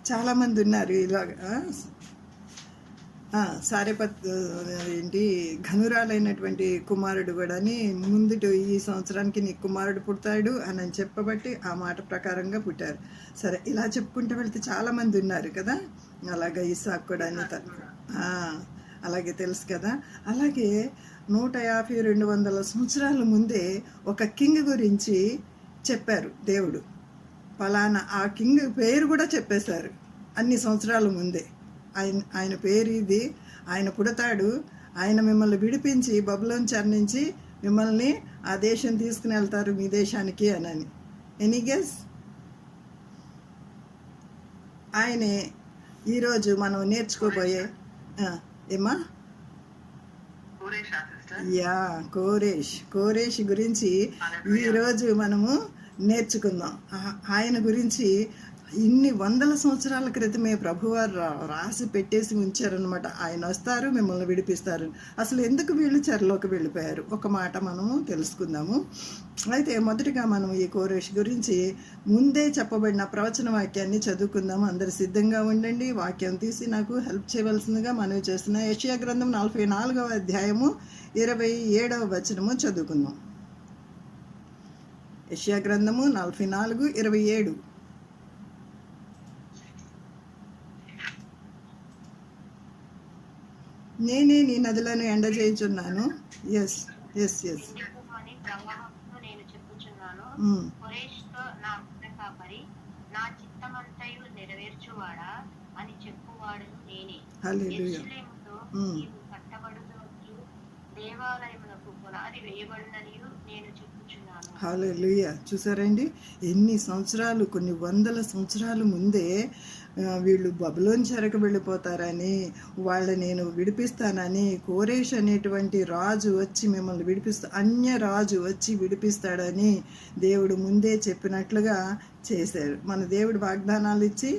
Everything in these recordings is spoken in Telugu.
చాలామంది ఉన్నారు ఇలాగ సారెపత్ ఏంటి ఘనురాలైనటువంటి కుమారుడు కూడాని ముందుట ఈ సంవత్సరానికి నీ కుమారుడు పుడతాడు అని చెప్పబట్టి ఆ మాట ప్రకారంగా పుట్టారు. సరే, ఇలా చెప్పుకుంటూ వెళ్తే చాలామంది ఉన్నారు కదా. అలాగే ఇస్సాకు కూడా అలాగే తెలుసు కదా. అలాగే 150-200 సంవత్సరాల ముందే ఒక కింగ్ గురించి చెప్పారు దేవుడు. ఫలానా ఆ కింగ్ పేరు కూడా చెప్పేశారు అన్ని సంవత్సరాల ముందే. ఆయన పేరు ఇది, ఆయన పుడతాడు, ఆయన మిమ్మల్ని విడిపించి బబులోను నుంచి మిమ్మల్ని ఆ దేశం తీసుకుని వెళ్తారు మీ దేశానికి అని. Any guess? ఆయనే ఈరోజు మనం నేర్చుకోబోయే ఏమా కోరేష్ గురించి ఈరోజు మనము నేర్చుకుందాం. ఆయన గురించి ఇన్ని వందల సంవత్సరాల క్రితమే ప్రభువారు రాసి పెట్టేసి ఉంచారనమాట. ఆయన వస్తారు, మిమ్మల్ని విడిపిస్తారు. అసలు ఎందుకు వీళ్ళు చెరలోకి వెళ్ళిపోయారు ఒక మాట మనము తెలుసుకుందాము. అయితే మొదటిగా మనం ఈ కోరేష్ గురించి ముందే చెప్పబడిన ప్రవచన వాక్యాన్ని చదువుకుందాము. అందరు సిద్ధంగా ఉండండి. వాక్యం తీసి నాకు హెల్ప్ చేయవలసిందిగా మనవి చేస్తున్నా. యెషయా గ్రంథం 44వ అధ్యాయము 27వ వచనము చదువుకుందాం. యెషయా గ్రంథము 44:27. నేనే నీ నదులను ఎండజేయుచున్నాను. ఎస్ ఎస్ ఎస్ హల్లెలూయా. హల్లెలూయా. చూసారండి, ఎన్ని సంవత్సరాలు, కొన్ని వందల సంవత్సరాల ముందే వీళ్ళు బబులోను చెరకు వెళ్ళిపోతారని, వాళ్ళని నేను విడిపిస్తానని, కోరేష్ అనేటువంటి రాజు వచ్చి మిమ్మల్ని అన్య రాజు వచ్చి విడిపిస్తాడని దేవుడు ముందే చెప్పినట్లుగా చేశారు. మన దేవుడు వాగ్దానాలు ఇచ్చి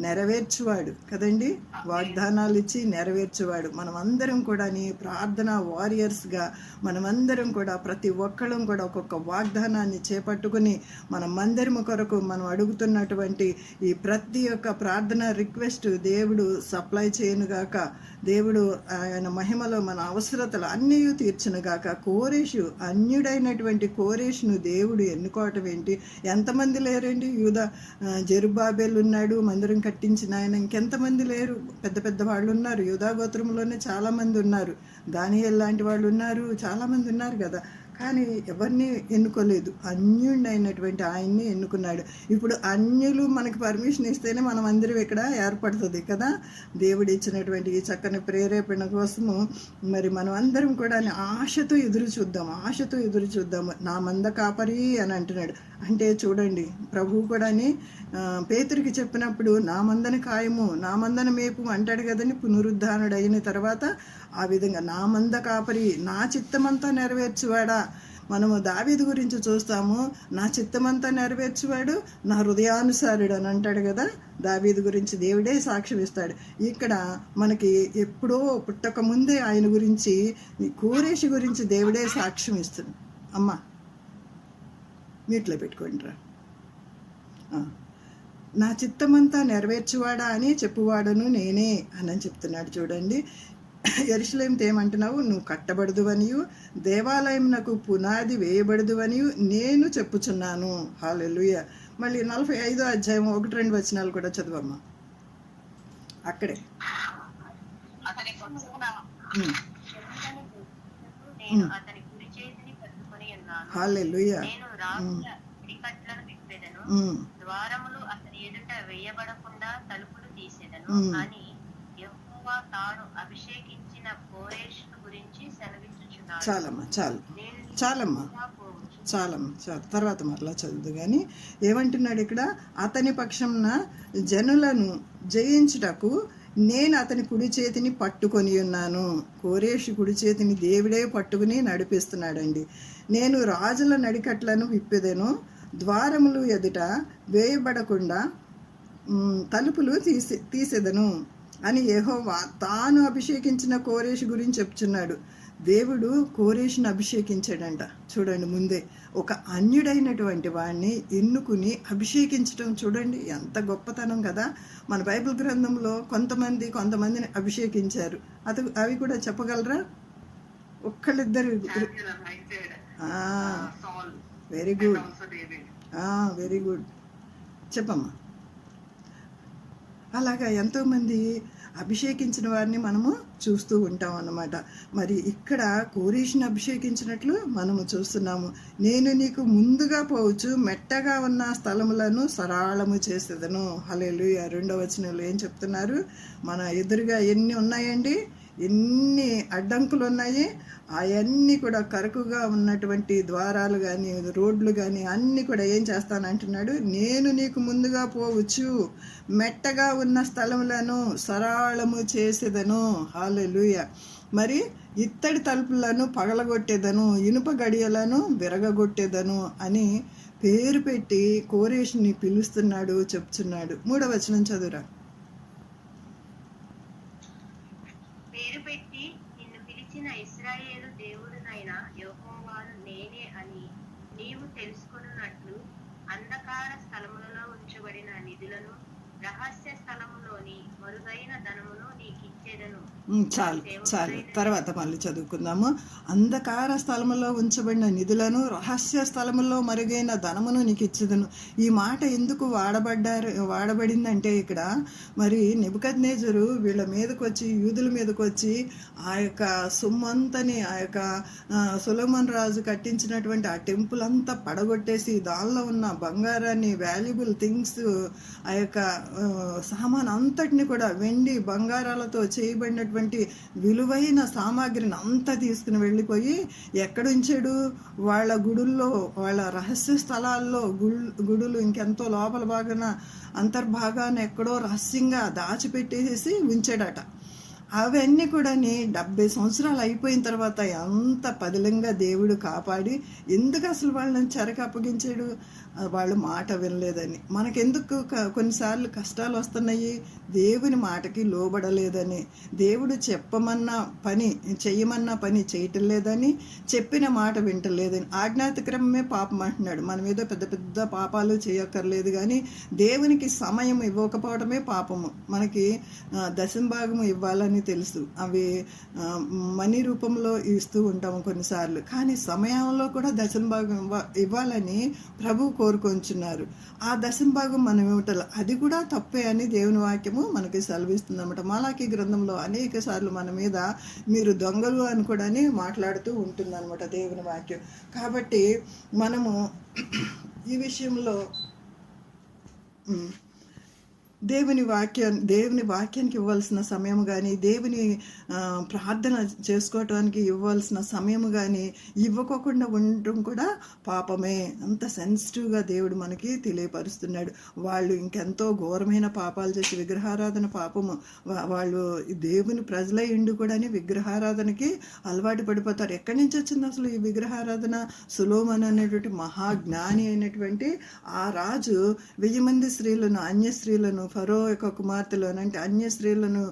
నెరవేర్చువాడు కదండి. వాగ్దానాలు ఇచ్చి నెరవేర్చువాడు. మనమందరం కూడా ప్రార్థన వారియర్స్గా మనమందరం కూడా ప్రతి ఒక్కళ్ళం కూడా ఒక్కొక్క వాగ్దానాన్ని చేపట్టుకుని మనమందరం కొరకు మనం అడుగుతున్నటువంటి ఈ ప్రతి ఒక్క ప్రార్థన రిక్వెస్ట్ దేవుడు సప్లై చేయనుగాక. దేవుడు ఆయన మహిమలో మన అవసరతలు అన్నీ తీర్చునుగాక. కోరేషు, అన్యుడైనటువంటి కోరేషును దేవుడు ఎన్నుకోవటం ఏంటి? ఎంతమంది లేరండి? జెరుబ్బాబెల్ ఉన్నాడు, మందిరం కట్టించిన ఆయన. ఇంకెంతమంది లేరు? పెద్ద పెద్ద వాళ్ళు ఉన్నారు. యూదా గోత్రంలోనే చాలామంది ఉన్నారు. దానియేలు లాంటి వాళ్ళు ఉన్నారు, చాలామంది ఉన్నారు కదా. కానీ ఎవరిని ఎన్నుకోలేదు. అన్యుడైనటువంటి ఆయన్ని ఎన్నుకున్నాడు. ఇప్పుడు అన్యులు మనకి పర్మిషన్ ఇస్తేనే మనం అందరం ఇక్కడ ఏర్పడుతుంది కదా. దేవుడు ఇచ్చినటువంటి ఈ చక్కని ప్రేరేపణ కోసము మరి మనం అందరం కూడా ఆశతో ఎదురు చూద్దాము. నా మంద కాపరి అని అంటున్నాడు. అంటే చూడండి, ప్రభువు కూడా పేతురికి చెప్పినప్పుడు నా మందని కాయము, నా మందని మేపు అంటాడు కదని. పునరుద్ధానుడు అయిన తర్వాత ఆ విధంగా నా మంద కాపరి, నా చిత్తమంతా నెరవేర్చువాడా. మనము దావీదు గురించి చూస్తాము, నా చిత్తమంతా నెరవేర్చువాడు, నా హృదయానుసారుడు అని అంటాడు కదా. దావీదు గురించి దేవుడే సాక్ష్యం ఇస్తాడు. ఇక్కడ మనకి ఎప్పుడో పుట్టక ముందే ఆయన గురించి, కోరేషు గురించి దేవుడే సాక్ష్యం ఇస్తుంది. అమ్మా మీట్లో పెట్టుకోండిరా. నా చిత్తమంతా నెరవేర్చువాడా అని చెప్పువాడను నేనే అని చెప్తున్నాడు. చూడండి, యెరూషలేముతో ఏమంటున్నావు? నువ్వు కట్టబడదువనియు దేవాలయమునకు పునాది వేయబడదువనియు నేను చెప్పుచున్నాను. హల్లెలూయా. మళ్ళీ 45వ అధ్యాయం 1-2 వచనాలు కూడా చదవమ్మా. అక్కడే హల్లెలూయా. ద్వారములు అతని ఎదుట వేయబడకుండా తలుపులు తీసేదను అని యెహోవా తాను అభిషేకించిన కోరేష్ గురించి సెలవిచ్చుచున్నాడు. చాలమ్మా. తర్వాత మరలా చదువు. కానీ ఏమంటున్నాడు ఇక్కడ? అతని పక్షంన జనులను జయించుటకు నేను అతని కుడి చేతిని పట్టుకొని ఉన్నాను. కోరేషు కుడి చేతిని దేవుడే పట్టుకుని నడిపిస్తున్నాడండి. నేను రాజుల నడికట్లను విప్పెదను, ద్వారములు ఎదుట వేయబడకుండా తలుపులు తీసేదను. అని యెహోవా తాను అభిషేకించిన కోరేషు గురించి చెప్తున్నాడు. దేవుడు కోరేషుని అభిషేకించాడంట. చూడండి, ముందే ఒక అన్యుడైనటువంటి వాడిని ఎన్నుకుని అభిషేకించడం చూడండి ఎంత గొప్పతనం కదా. మన బైబిల్ గ్రంథంలో కొంతమందిని అభిషేకించారు. అవి కూడా చెప్పగలరా? ఒక్కళ్ళిద్దరు. వెరీ గుడ్, వెరీ గుడ్, చెప్పమ్మా. అలాగా ఎంతోమంది అభిషేకించిన వారిని మనము చూస్తూ ఉంటాం అన్నమాట. మరి ఇక్కడ కోరేషుని అభిషేకించినట్లు మనము చూస్తున్నాము. నేను నీకు ముందుగా పోవచ్చు, మెట్టగా ఉన్న స్థలములను సరళము చేసేదను. హల్లెలూయా. 2వ వచనంలో ఏం చెప్తున్నారు? మన ఎదురుగా ఎన్ని ఉన్నాయండి, ఎన్ని అడ్డంకులు ఉన్నాయి, అవన్నీ కూడా కరుకుగా ఉన్నటువంటి ద్వారాలు కానీ రోడ్లు కానీ అన్నీ కూడా ఏం చేస్తానంటున్నాడు? నేను నీకు ముందుగా పోవచ్చు, మెట్టగా ఉన్న స్థలములను సరళము చేసేదను. హల్లెలూయా. మరి ఇత్తడి తలుపులను పగలగొట్టేదను, ఇనుప గడియలను విరగగొట్టేదను అని పేరు పెట్టి కోరేషుని పిలుస్తున్నాడు, చెప్తున్నాడు. 3వ వచనం చదువురా. పేరు పెట్టి నిన్ను పిలిచిన ఇశ్రాయేలు దేవుడునైన యెహోవాను నేనే అని నీవు తెలుసుకొనున్నట్లు అంధకార స్థలములలో ఉంచబడిన నిధులను, రహస్య స్థలములోని మరుగైన ధనమును నీకిచ్చేదను. చాలు, తర్వాత మళ్ళీ చదువుకుందాము. అంధకార స్థలములో ఉంచబడిన నిధులను, రహస్య స్థలములో మరుగైన ధనమును నీకు ఇచ్చేదను. ఈ మాట ఎందుకు వాడబడిందంటే ఇక్కడ మరి నెబుకద్నెజరు వీళ్ళ మీదకి వచ్చి, యూదుల మీదకి వచ్చి ఆ యొక్క సొమ్మంతని, ఆ యొక్క సొలొమోను రాజు కట్టించినటువంటి ఆ టెంపుల్ అంతా పడగొట్టేసి దానిలో ఉన్న బంగారాన్ని, వాల్యుబుల్ థింగ్స్, ఆ యొక్క సామాన్ అంతటిని కూడా, వెండి బంగారాలతో చేయబడినటువంటి విలువైన సామాగ్రిని అంతా తీసుకుని వెళ్ళిపోయి ఎక్కడ ఉంచాడు? వాళ్ళ గుడుల్లో, వాళ్ళ రహస్య స్థలాల్లో, గుడులు ఇంకెంతో లోపల భాగాన అంతర్భాగాన్ని ఎక్కడో రహస్యంగా దాచిపెట్టేసి ఉంచాడట. అవన్నీ కూడా 70 సంవత్సరాలు అయిపోయిన తర్వాత ఎంత పదిలంగా దేవుడు కాపాడి, ఎందుకు అసలు వాళ్ళని చెరకు అప్పగించాడు? వాళ్ళు మాట వినలేదని. మనకెందుకు కొన్నిసార్లు కష్టాలు వస్తున్నాయి? దేవుని మాటకి లోబడలేదని. దేవుడు చెప్పమన్న పని, చెయ్యమన్న పని చేయటం లేదని, చెప్పిన మాట వింటలేదని. ఆజ్ఞాతిక్రమమే పాపం అంటున్నాడు. మనం ఏదో పెద్ద పెద్ద పాపాలు చేయక్కర్లేదు, కానీ దేవునికి సమయం ఇవ్వకపోవడమే పాపము. మనకి దశంభాగము ఇవ్వాలని తెలుసు, అవి మనీ రూపంలో ఇస్తూ ఉంటాము కొన్నిసార్లు, కానీ సమయంలో కూడా దశంభాగం ఇవ్వాలని ప్రభు కోరుకొంచున్నారు. ఆ దశంభాగం మనం ఇవ్వటం అది కూడా తప్పే అని దేవుని వాక్యము మనకి సెలవిస్తుంది అన్నమాట. మలాకీ గ్రంథంలో అనేక సార్లు మన మీద మీరు దొంగలు అని కూడా మాట్లాడుతూ ఉంటుందన్నమాట దేవుని వాక్యం. కాబట్టి మనము ఈ విషయంలో దేవుని వాక్యానికి ఇవ్వాల్సిన సమయం కానీ, దేవుని ప్రార్థన చేసుకోవటానికి ఇవ్వాల్సిన సమయం కానీ ఇవ్వకోకుండా ఉండటం కూడా పాపమే. అంత సెన్సిటివ్గా దేవుడు మనకి తెలియపరుస్తున్నాడు. వాళ్ళు ఇంకెంతో ఘోరమైన పాపాలు చేసి, విగ్రహారాధన పాపము, వాళ్ళు దేవుని ప్రజలై ఉండి కూడా విగ్రహారాధనకి అలవాటు పడిపోతారు. ఎక్కడి నుంచి వచ్చింది అసలు ఈ విగ్రహారాధన? సొలొమోను అనేటువంటి మహాజ్ఞాని అయినటువంటి ఆ రాజు 1000 మంది స్త్రీలను, అన్య స్త్రీలను, ఫరో యొక్క కుమార్తెలు అంటే అన్య స్త్రీలను,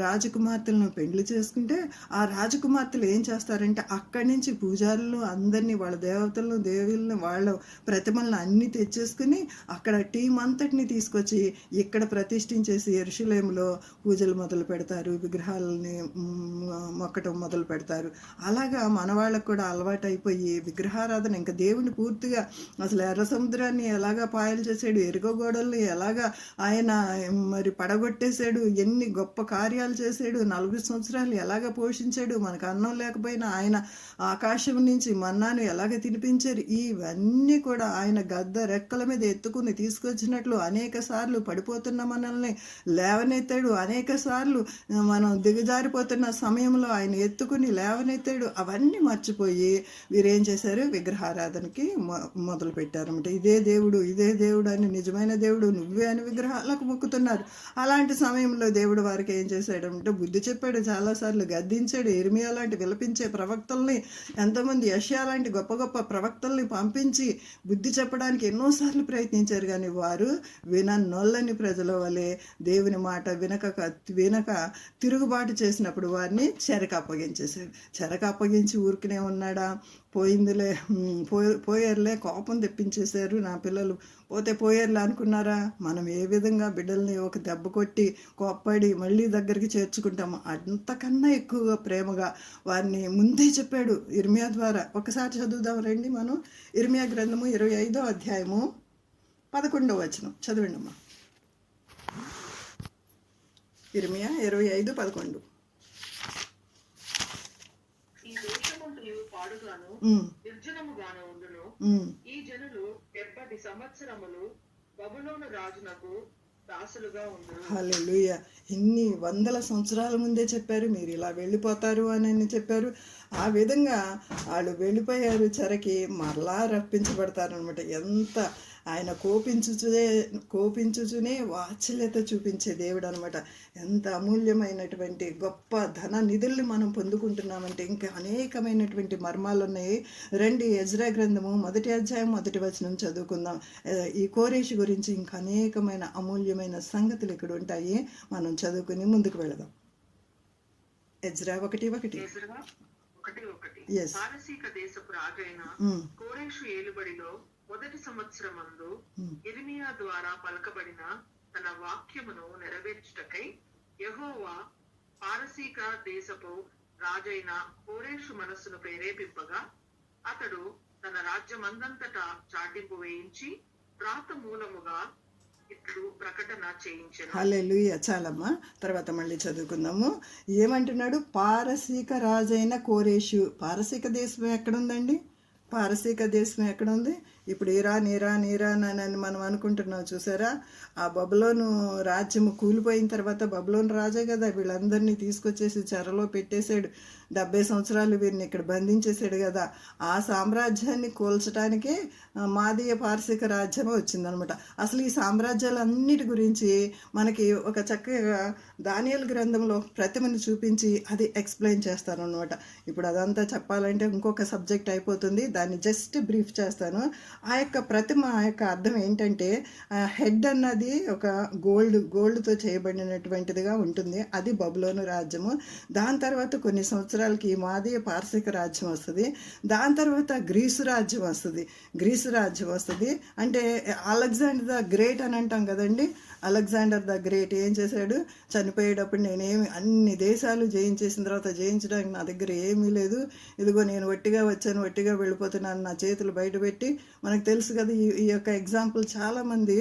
రాజకుమార్తెలను పెండ్లి చేసుకుంటే ఆ రాజకుమార్తెలు ఏం చేస్తారంటే అక్కడి నుంచి పూజారులు అందరినీ, వాళ్ళ దేవతలను, దేవుళ్ళని, వాళ్ళ ప్రతిమలను అన్నీ తెచ్చేసుకుని అక్కడ టీం అంతటిని తీసుకొచ్చి ఇక్కడ ప్రతిష్ఠించేసి యెరూషలేములో పూజలు మొదలు పెడతారు, విగ్రహాలని మొక్కటం మొదలు పెడతారు. అలాగా మన వాళ్ళకు కూడా అలవాటు అయిపోయి విగ్రహారాధన, ఇంకా దేవుని పూర్తిగా అసలు ఎర్ర సముద్రాన్ని ఎలాగా పాయలు చేసాడు, ఎరుగగోడల్ని ఎలాగా ఆయన మరి పడగొట్టేశాడు, ఎన్ని గొప్ప కార్యాలు చేశాడు, 40 సంవత్సరాలు ఎలాగ పోషించాడు, మనకు అన్నం లేకపోయినా ఆయన ఆకాశం నుంచి మన్నాను ఎలాగ తినిపించారు. ఇవన్నీ కూడా ఆయన గద్ద రెక్కల మీద ఎత్తుకుని తీసుకొచ్చినట్లు అనేక సార్లు పడిపోతున్న మనల్ని లేవనెత్తాడు. అనేక సార్లు మనం దిగజారిపోతున్న సమయంలో ఆయన ఎత్తుకుని లేవనెత్తాడు. అవన్నీ మర్చిపోయి వీరేం చేశారు? విగ్రహారాధనకి మొదలు పెట్టారన్నమాట. ఇదే దేవుడు, ఇదే దేవుడు అని, నిజమైన దేవుడు నువ్వే అని విగ్రహాలు తలకు మొక్కుతున్నారు. అలాంటి సమయంలో దేవుడు వారికి ఏం చేశాడంటే బుద్ధి చెప్పాడు, చాలాసార్లు గద్దించాడు. ఇర్మియా లాంటి విలపించే ప్రవక్తల్ని, ఎంతోమంది యెషయా లాంటి గొప్ప గొప్ప ప్రవక్తల్ని పంపించి బుద్ధి చెప్పడానికి ఎన్నోసార్లు ప్రయత్నించారు. కానీ వారు విననొల్లని ప్రజల వలె దేవుని మాట వినక తిరుగుబాటు చేసినప్పుడు వారిని చెరకు అప్పగించేశాడు. చెరకు అప్పగించి ఊరికనే ఉన్నాడా? పోయిందిలే, పోయారులే, కోపం తెప్పించేశారు, నా పిల్లలు పోతే పోయారులే అనుకున్నారా? మనం ఏ విధంగా బిడ్డల్ని ఒక దెబ్బ కొట్టి కోప్పడి మళ్ళీ దగ్గరికి చేర్చుకుంటాము, అంతకన్నా ఎక్కువగా ప్రేమగా వారిని ముందే చెప్పాడు ఇర్మియా ద్వారా. ఒకసారి చదువుదాం రండి. మనం ఇర్మియా గ్రంథము 25వ అధ్యాయము 11వ వచనం చదవండి అమ్మా. ఇర్మియా 25:11. ఈ దేశమంతయు పాడుగాను నిర్జనముగాను ఉండును. ఈ జనులు 70 సంవత్సరములు బబులోను రాజునకు దాసులుగా ఉండును. హల్లెలూయా. ఇన్ని వందల సంవత్సరాల ముందే చెప్పారు, మీరు ఇలా వెళ్ళిపోతారు అని చెప్పారు. ఆ విధంగా వాళ్ళు వెళ్ళిపోయారు చెరకి, మరలా రప్పించబడతారు అనమాట. ఎంత ఆయన కోపించుచునే వాత్సల్యత చూపించే దేవుడు అనమాట. ఎంత అమూల్యమైనటువంటి గొప్ప ధన నిధుల్ని మనం పొందుకుంటున్నామంటే ఇంకా అనేకమైనటువంటి మర్మాలు ఉన్నాయి. రండి ఎజ్రా గ్రంథము 1వ అధ్యాయం 1వ వచనం చదువుకుందాం. ఈ కోరేషు గురించి ఇంకా అనేకమైన అమూల్యమైన సంగతులు ఇక్కడ ఉంటాయి. మనం చదువుకుని ముందుకు వెళదాం. ఎజ్రా 1:1. పారసీక దేశపు రాజైన కోరేషు ఏలుబడిలో మొదటి సంవత్సరమందు ఇర్మియా ద్వారా పలకబడిన తన వాక్యమును నెరవేర్చుటకై యెహోవా పారసీక దేశపు రాజైన కోరేషు మనస్సును ప్రేరేపింపగా అతడు తన రాజ్యమందంతటా చాటింపు వేయించి వ్రాత మూలముగా ఇట్లు ప్రకటన చేయించాడు. హల్లెలూయా. చాలమ్మా, తర్వాత మళ్ళీ చదువుకుందాము. ఏమంటున్నాడు? పారసీక రాజైన కోరేషు. పారసీక దేశం ఎక్కడుందండి? పారసీక దేశం ఎక్కడుంది? ఇప్పుడు ఇరాన్ అని మనం అనుకుంటున్నాం, చూసారా? ఆ బబులోను రాజ్యము కూలిపోయిన తర్వాత బబులోను రాజే కదా వీళ్ళందరినీ తీసుకొచ్చేసి చెరలో పెట్టేశాడు. 70 సంవత్సరాలు వీరిని ఇక్కడ బంధించేశాడు కదా. ఆ సామ్రాజ్యాన్ని కూల్చడానికే మాదీయ పారసీక రాజ్యం వచ్చిందనమాట. అసలు ఈ సామ్రాజ్యాలన్నిటి గురించి మనకి ఒక చక్కగా దానియేలు గ్రంథంలో ప్రతిమని చూపించి అది ఎక్స్ప్లెయిన్ చేస్తారనమాట. ఇప్పుడు అదంతా చెప్పాలంటే ఇంకొక సబ్జెక్ట్ అయిపోతుంది, దాన్ని జస్ట్ బ్రీఫ్ చేస్తాను. ఆ యొక్క ప్రతిమ యొక్క అర్థం ఏంటంటే హెడ్ అన్నది ఒక గోల్డ్తో చేయబడినటువంటిదిగా ఉంటుంది. అది బబులోను రాజ్యము. దాని తర్వాత కొన్ని సంవత్సరాలకి మాదీయ పారసీక రాజ్యం వస్తుంది. దాని తర్వాత గ్రీసు రాజ్యం వస్తుంది. అంటే అలెగ్జాండర్ ద గ్రేట్ అని అంటాం కదండి. అలెగ్జాండర్ ద గ్రేట్ ఏం చేశాడు? చనిపోయేటప్పుడు నేనేమి అన్ని దేశాలు జయించేసిన తర్వాత జయించడానికి నా దగ్గర ఏమీ లేదు, ఇదిగో నేను వట్టిగా వచ్చాను, వట్టిగా వెళ్ళిపోతున్నాను, నా చేతులు బయటపెట్టి. మనకు తెలుసు కదా ఈ యొక్క ఎగ్జాంపుల్ చాలామంది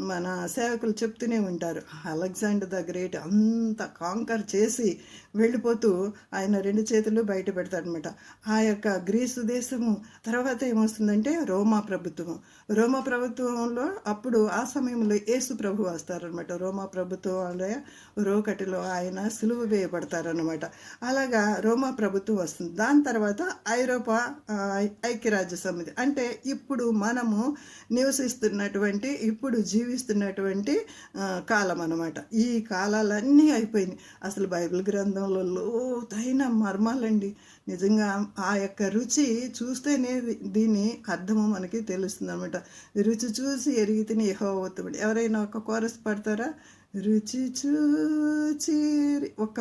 మన సేవకులు చెప్తూనే ఉంటారు. అలెగ్జాండర్ ద గ్రేట్ అంత కాంకర్ చేసి వెళ్ళిపోతూ ఆయన 2 చేతులు బయట పెడతాడనమాట. ఆ యొక్క గ్రీసు దేశము తర్వాత ఏమొస్తుందంటే రోమా ప్రభుత్వంలో అప్పుడు ఆ సమయంలో యేసు ప్రభు వస్తారనమాట. రోమా ప్రభుత్వం అంటే రోకటిలో ఆయన సిలువ వేయబడతారనమాట. అలాగా రోమా ప్రభుత్వం వస్తుంది. దాని తర్వాత ఐరోపా ఐక్యరాజ్య సమితి, అంటే ఇప్పుడు మనము నివసిస్తున్నటువంటి ఇప్పుడు జీవిస్తున్నటువంటి కాలం అన్నమాట. ఈ కాలాలన్నీ అయిపోయినాయి. అసలు బైబిల్ గ్రంథంలో లోతైన మర్మాలండి. నిజంగా ఆ యొక్క రుచి చూస్తేనే దీని అర్థము మనకి తెలుస్తుంది అనమాట. రుచి చూసి ఎరిగితేనే యెహోవా ఉత్తముడు. ఎవరైనా ఒక కోరస్ పడతారా? రుచి చూచి ఒక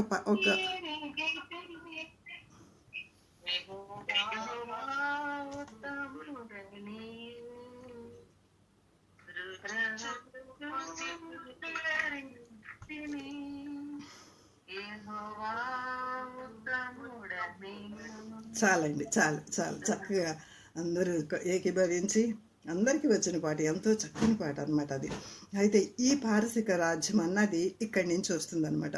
చాలండి, చాలు చక్కగా అందరూ ఏకీభవించి అందరికీ వచ్చిన పాట, ఎంతో చక్కని పాట అనమాట అది. అయితే ఈ పారసీక రాజ్యం అన్నది ఇక్కడి నుంచి వస్తుందన్నమాట.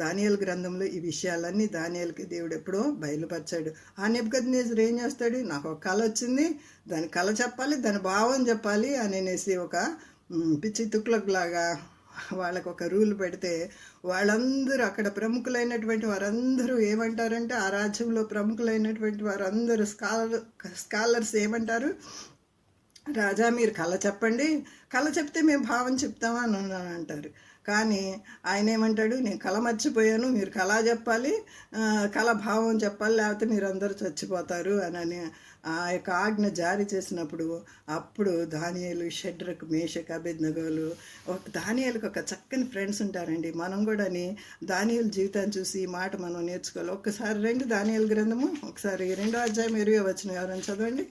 దానియేలు గ్రంథంలో ఈ విషయాలన్నీ దానియేలుకి దేవుడు ఎప్పుడో బయలుపరిచాడు. ఆ నెబుకద్నెజరు ఏం చేస్తాడు? నాకు ఒక కళ వచ్చింది, దాని కళ చెప్పాలి, దాని భావం చెప్పాలి అనేసి ఒక పిచ్చి తుక్లకులాగా వాళ్ళకు ఒక రూల్ పెడితే వాళ్ళందరూ అక్కడ ప్రముఖులైనటువంటి వారందరూ ఏమంటారంటే, ఆ రాజ్యంలో ప్రముఖులైనటువంటి వారందరూ స్కాలర్స్ ఏమంటారు? రాజా మీరు కళ చెప్పండి, కళ చెప్తే మేము భావం చెప్తామా అని అంటారు. కానీ ఆయన ఏమంటాడు, నేను కళ మర్చిపోయాను, మీరు కళ చెప్పాలి, కళ భావం చెప్పాలి, లేకపోతే మీరు అందరూ చచ్చిపోతారు అని ఆ యొక్క ఆజ్ఞ జారీ చేసినప్పుడు అప్పుడు దానియేలు, షడ్రకు, మేషకు, అబేద్నెగోలు, దానియేలుకి ఒక చక్కని ఫ్రెండ్స్ ఉంటారండి. మనం కూడా దానియేలు జీవితాన్ని చూసి ఈ మాట మనం నేర్చుకోవాలి. ఒక్కసారి రండి దానియేలు గ్రంథము, ఒకసారి 2వ అధ్యాయం 20వ వచనం ఎవరైనా చదవండి.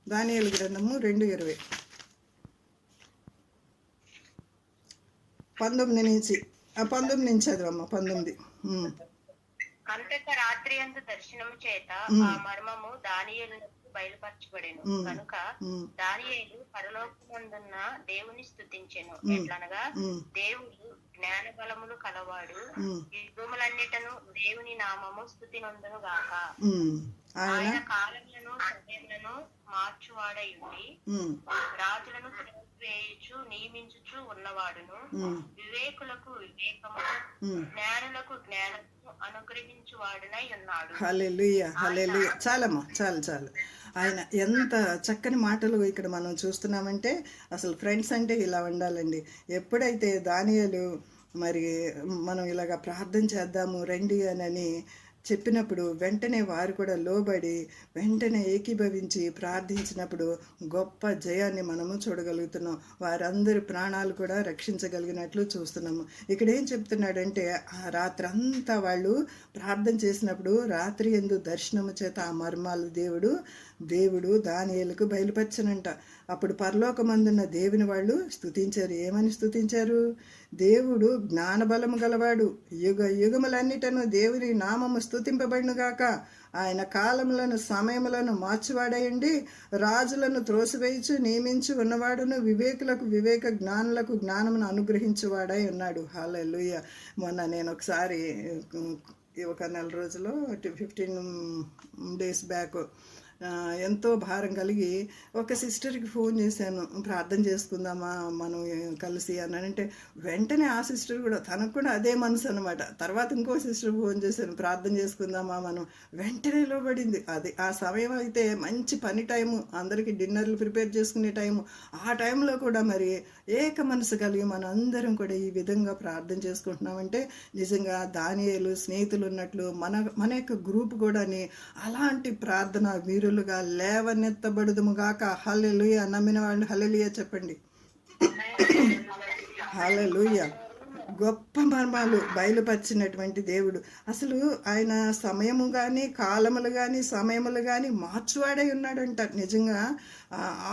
దానియేలు గ్రంథము 2:20, 19 నుంచి చదవమ్మా. 19. అంతట రాత్రి అందు దర్శనము చేత ఆ మర్మము దానియేలునకు బయలుపరచబడెను. కనుక దానియేలు పరలోకమందున్న దేవుని స్తుతించెను. ఎట్లనగా దేవుడు జ్ఞాన బలములు కలవాడు, యుగములన్నిటను దేవుని నామము స్తుతి నందును గాక. ఆయన కాలములను సమయములను మార్చువాడై ఉండి రాజులను వేయుచు నియమించుచు ఉన్నవాడును, వివేకులకు వివేకము, జ్ఞానులకు జ్ఞానము అనుగ్రహించువాడునై ఉన్నాడు. హల్లెలూయా, హల్లెలూయా. చాలమ్మా, చాలు. ఆయన ఎంత చక్కని మాటలు ఇక్కడ మనం చూస్తున్నామంటే అసలు ఫ్రెండ్స్ అంటే ఇలా ఉండాలండి. ఎప్పుడైతే దానియేలు మరి మనం ఇలాగ ప్రార్థన చేద్దాము రండి అని చెప్పినప్పుడు వెంటనే వారు కూడా లోబడి వెంటనే ఏకీభవించి ప్రార్థించినప్పుడు గొప్ప జయాన్ని మనము చూడగలుగుతున్నాం. వారందరి ప్రాణాలు కూడా రక్షించగలిగినట్లు చూస్తున్నాము. ఇక్కడ ఏం చెప్తున్నాడంటే ఆ రాత్రంతా వాళ్ళు ప్రార్థన చేసినప్పుడు రాత్రి యందు దర్శనము చేత ఆ మర్మాలు దేవుడు దానియేలుకు బయలుపరచనంట. అప్పుడు పరలోకమందున్న దేవుని వాళ్ళు స్తుతించారు. ఏమని స్తుతించారు? దేవుడు జ్ఞానబలము గలవాడు, యుగములన్నిటను దేవుని నామము స్తుతింపబడినగాక. ఆయన కాలములను సమయములను మార్చివాడయండి, రాజులను త్రోసివేయచ్చు నియమించి ఉన్నవాడును, వివేకులకు వివేక, జ్ఞానులకు జ్ఞానమును అనుగ్రహించువాడై ఉన్నాడు. హల్లెలూయా. మొన్న నేను ఒకసారి ఒక నెల రోజులు 15 days బ్యాక్ ఎంతో భారం కలిగి ఒక సిస్టర్కి ఫోన్ చేశాను, ప్రార్థన చేసుకుందామా మనం కలిసి అని అంటే వెంటనే ఆ సిస్టర్ కూడా తనకు కూడా అదే మనసు అనమాట. తర్వాత ఇంకో సిస్టర్ ఫోన్ చేశాను, ప్రార్థన చేసుకుందామా మనం, వెంటనే లోబడింది. అది ఆ సమయం అయితే మంచి పని టైము, అందరికీ డిన్నర్లు ప్రిపేర్ చేసుకునే టైము. ఆ టైంలో కూడా మరి ఏక మనసు కలిగి మన అందరం కూడా ఈ విధంగా ప్రార్థన చేసుకుంటున్నామంటే నిజంగా దానియేలు స్నేహితులు ఉన్నట్లు మన యొక్క గ్రూప్ కూడా అలాంటి ప్రార్థన వీరులుగా లేవనెత్తబడుదుముగాక. హల్లెలూయా. నమ్మిన వాళ్ళు హల్లెలూయా చెప్పండి. హల్లెలూయా. గొప్ప మర్మాలు బయలుపరిచినటువంటి దేవుడు. అసలు ఆయన సమయము కానీ కాలములు కానీ సమయములు కానీ మార్చువాడై ఉన్నాడంట. నిజంగా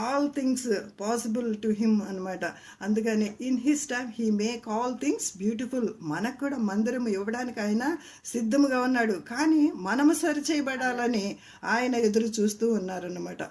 all things possible to him అనమాట. అందుకని in his time he make all things beautiful. మనకు కూడా మందిరం ఇవ్వడానికి ఆయన సిద్ధముగా ఉన్నాడు. కానీ మనము సరిచేయబడాలని ఆయన ఎదురు చూస్తూ ఉన్నారన్నమాట.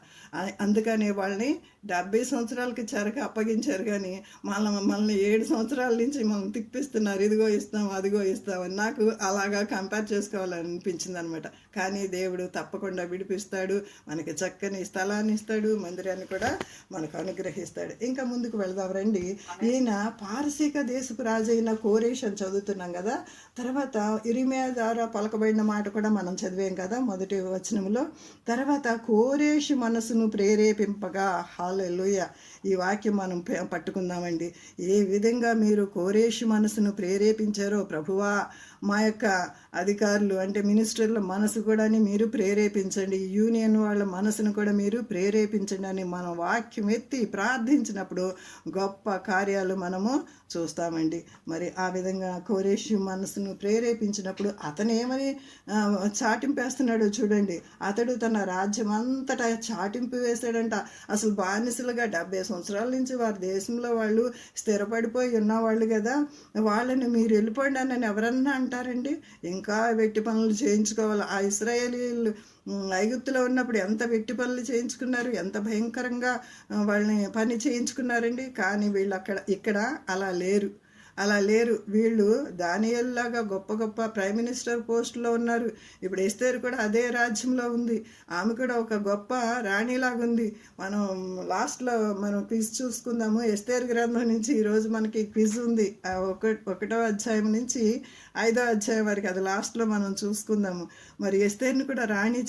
అందుకని వాళ్ళని 70 సంవత్సరాలకి చెరక అప్పగించారు, కానీ మనల్ని 7 సంవత్సరాల నుంచి మనం తిప్పిస్తున్నారు, ఇదిగో ఇస్తాం అదిగో ఇస్తామని. నాకు అలాగా కంపేర్ చేసుకోవాలనిపించింది అనమాట. కానీ దేవుడు తప్పకుండా విడిపిస్తాడు, మనకి చక్కని స్థలాన్ని ఇస్తాడు, మందిరాన్ని కూడా మనకు అనుగ్రహిస్తాడు. ఇంకా ముందుకు వెళదాం రండి. ఈయన పారసీక దేశపు రాజు అయిన కోరేష్ అని చదువుతున్నాం కదా. తర్వాత ఇరిమియా ద్వారా పలకబడిన మాట కూడా మనం చదివాం కదా మొదటి వచనంలో. తర్వాత కోరేషు మనసును ప్రేరేపింపగా. హల్లెలూయా. ఈ వాక్యం మనం పట్టుకుందామండి. ఏ విధంగా మీరు కోరేషు మనసును ప్రేరేపించారో ప్రభువా, మా యొక్క అధికారులు అంటే మినిస్టర్ల మనసు కూడా మీరు ప్రేరేపించండి, యూనియన్ వాళ్ళ మనసును కూడా మీరు ప్రేరేపించండి అని మనం వాక్యం ఎత్తి ప్రార్థించినప్పుడు గొప్ప కార్యాలు మనము చూస్తామండి. మరి ఆ విధంగా కోరేషు మనసును ప్రేరేపించినప్పుడు అతను ఏమని చాటింపేస్తున్నాడో చూడండి. అతడు తన రాజ్యం అంతటా చాటింపు వేశాడంట. అసలు బానిసలుగా 70 సంవత్సరాల నుంచి వారి దేశంలో వాళ్ళు స్థిరపడిపోయి ఉన్నవాళ్ళు కదా, వాళ్ళని మీరు వెళ్ళిపోండి అని ఎవరన్నా అంటారండి? ఇంకా వెట్టి పనులు చేయించుకోవాలి. ఆ ఇశ్రాయేలీలు ఐగుప్తులో ఉన్నప్పుడు ఎంత వెట్టి పనులు చేయించుకున్నారు, ఎంత భయంకరంగా వాళ్ళని పని చేయించుకున్నారండి. కానీ వీళ్ళు ఇక్కడ అలా లేరు. అలా లేరు. వీళ్ళు దానియేలులాగా గొప్ప గొప్ప ప్రైమ్ మినిస్టర్ పోస్టులో ఉన్నారు. ఇప్పుడు ఎస్తేరు కూడా అదే రాజ్యంలో ఉంది. ఆమె కూడా ఒక గొప్ప రాణిలాగా ఉంది. మనం లాస్ట్లో మనం క్విజ్ చూసుకుందాము. ఎస్తేరు గ్రంథం నుంచి ఈరోజు మనకి క్విజ్ ఉంది. 1వ అధ్యాయం నుంచి 5వ అధ్యాయం వరకు, అది లాస్ట్లో మనం చూసుకుందాము. మరి ఎస్తేర్ని కూడా రాణి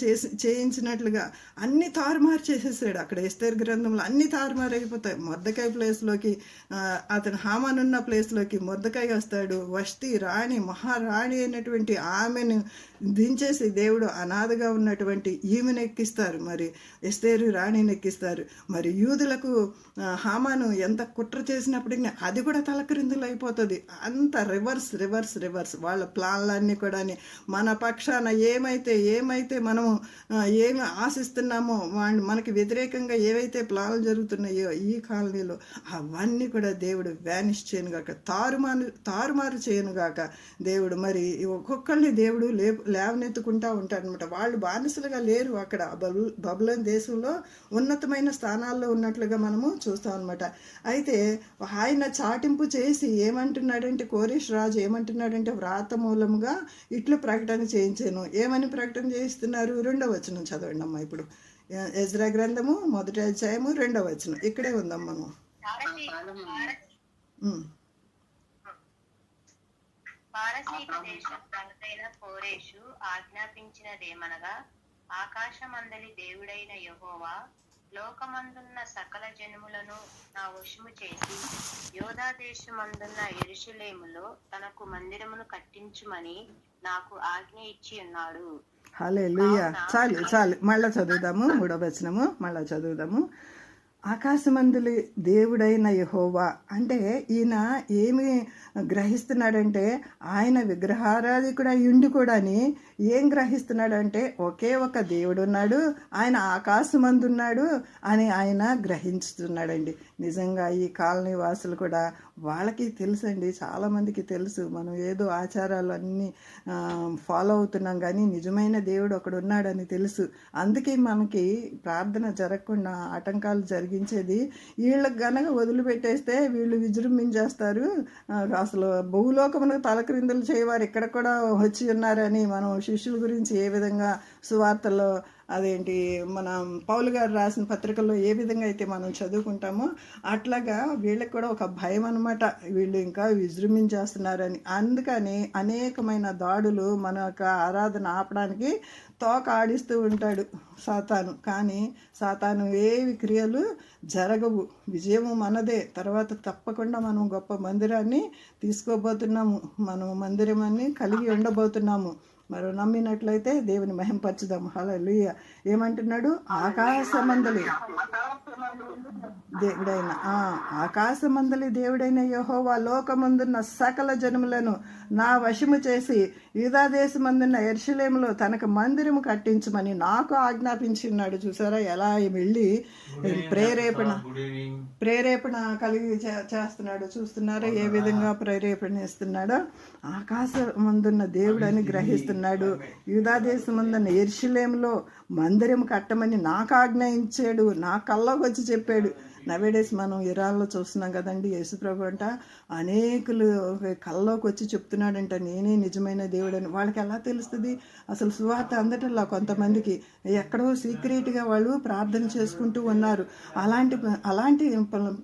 చేయించినట్లుగా అన్ని తారుమారు చేసేసాడు. అక్కడ ఎస్తేరు గ్రంథంలో అన్ని తారుమారు అయిపోతాయి. మొర్దెకాయ ప్లేస్లోకి అతను హామాన్ ఉన్న ప్లేస్లోకి మొర్దెకాయ వస్తాడు. వష్టి రాణి, మహారాణి అయినటువంటి ఆమెను దించేసి దేవుడు అనాథగా ఉన్నటువంటి ఈమెను ఎక్కిస్తారు. మరి ఎస్తేరు రాణిని ఎక్కిస్తారు. మరి యూదులకు హామాను ఎంత కుట్ర చేసినప్పటికీ అది కూడా తలక్రిందులు అయిపోతుంది. అంత రివర్స్ రివర్స్ రివర్స్ వాళ్ళ ప్లాన్లన్నీ కూడా మన పక్షాన ఏమైతే మనము ఏమి ఆశిస్తున్నామో మనకి వ్యతిరేకంగా ఏవైతే ప్లాన్లు జరుగుతున్నాయో ఈ కాలనీలో అవన్నీ కూడా దేవుడు వ్యానిష్ చేయను గాక, తారుమారు చేయను గాక దేవుడు. మరి ఒక్కొక్కరిని దేవుడు లేవనెత్తుకుంటా ఉంటాడనమాట. వాళ్ళు బానిసలుగా లేరు. అక్కడ బబులోను దేశంలో ఉన్నతమైన స్థానాల్లో ఉన్నట్లుగా మనము చూస్తాం అనమాట. అయితే ఆయన చాటింపు చేసి ఏమంటున్నాడంటే, కోరేష్ రాజు ఏమంటున్నాడంటే, వ్రాత మూలముగా ఇట్లు ప్రకటన చేయించాను. ఏమని ప్రకటన చేయిస్తున్నారు? 2వ వచనం చదవండి అమ్మా. ఇప్పుడు ఎజ్రా గ్రంథము 1వ అధ్యాయము 2వ వచనం ఇక్కడే ఉందాం మనం. పారసీక దేశం తనదైన కోరేషు ఆజ్ఞాపించినదేమనగా, ఆకాశమందలి దేవుడైన యెహోవా లోకమందున్న సకల జనములను నా వశము చేసి యోధా దేశమందున్న యెరూషలేములో తనకు మందిరమును కట్టించుమని నాకు ఆజ్ఞ ఇచ్చి ఉన్నాడు. హల్లెలూయా. చాలు మళ్ళా చదువుదాము. 3వ వచనము మళ్ళా చదువుదాము. ఆకాశమందులి దేవుడైన యెహోవా అంటే ఈయన ఏమి గ్రహిస్తున్నాడంటే, ఆయన విగ్రహారాధికుడు అయ్యుండి కూడాని ఏం గ్రహిస్తున్నాడంటే, ఒకే ఒక దేవుడు ఉన్నాడు, ఆయన ఆకాశమందున్నాడు అని ఆయన గ్రహిస్తున్నాడండి. నిజంగా ఈ కాలనీ వాసులు కూడా వాళ్ళకి తెలుసండి, చాలామందికి తెలుసు. మనం ఏదో ఆచారాలు అన్నీ ఫాలో అవుతున్నాం, కానీ నిజమైన దేవుడు ఒకడు ఉన్నాడని తెలుసు. అందుకే మనకి ప్రార్థన జరగకుండా ఆటంకాలు జరిగించేది. వీళ్ళకి గనక వదిలిపెట్టేస్తే వీళ్ళు విజృంభించేస్తారు. అసలు భూలోకమునకు తలక్రిందులు చేయవారు ఇక్కడ కూడా వచ్చి ఉన్నారని మనం శిష్యుల గురించి ఏ విధంగా సువార్తల్లో అదేంటి మన పౌలు గారు రాసిన పత్రికల్లో ఏ విధంగా అయితే మనం చదువుకుంటామో అట్లాగా వీళ్ళకి కూడా ఒక భయం అనమాట, వీళ్ళు ఇంకా విజృంభించేస్తున్నారని. అందుకని అనేకమైన దాడులు మన యొక్క ఆరాధన ఆపడానికి తోక ఆడిస్తూ ఉంటాడు సాతాను. కానీ సాతాను ఏవి క్రియలు జరగవు, విజయము మనదే. తర్వాత తప్పకుండా మనం గొప్ప మందిరాన్ని తీసుకోబోతున్నాము, మనం మందిరాన్ని కలిగి ఉండబోతున్నాము. మరి నమ్మినట్లయితే దేవుని మహింపరచుదాం. హల్లెలూయా. ఏమంటున్నాడు? ఆకాశమందలి దేవుడైన ఆకాశమందలి దేవుడైన యెహోవా లోకమందున్న సకల జనములను నా వశము చేసి యూదా దేశమందున్న యెరూషలేములో తనకు మందిరము కట్టించమని నాకు ఆజ్ఞాపించున్నాడు. చూసారా ఎలా వెళ్ళి ప్రేరేపణ కలిగి చేస్తున్నాడు. చూస్తున్నారా ఏ విధంగా ప్రేరేపణ ఇస్తున్నాడో? ఆకాశమందున్న దేవుడని గ్రహిస్తున్నాడు. యూదా దేశమందున్న యెరూషలేములో మందిరం కట్టమని నాకు ఆజ్ఞాయించాడు, నా కల్లోకి వచ్చి చెప్పాడు. నవేడేస్ మనం ఇరాన్లో చూస్తున్నాం కదండి, యేసుప్రభు అంట అనేకులు కల్లోకి వచ్చి చెప్తున్నాడంట నేనే నిజమైన దేవుడని. వాళ్ళకి ఎలా తెలుస్తుంది? అసలు సువార్త అందటంలా కొంతమందికి ఎక్కడో సీక్రెట్గా వాళ్ళు ప్రార్థన చేసుకుంటూ ఉన్నారు. అలాంటి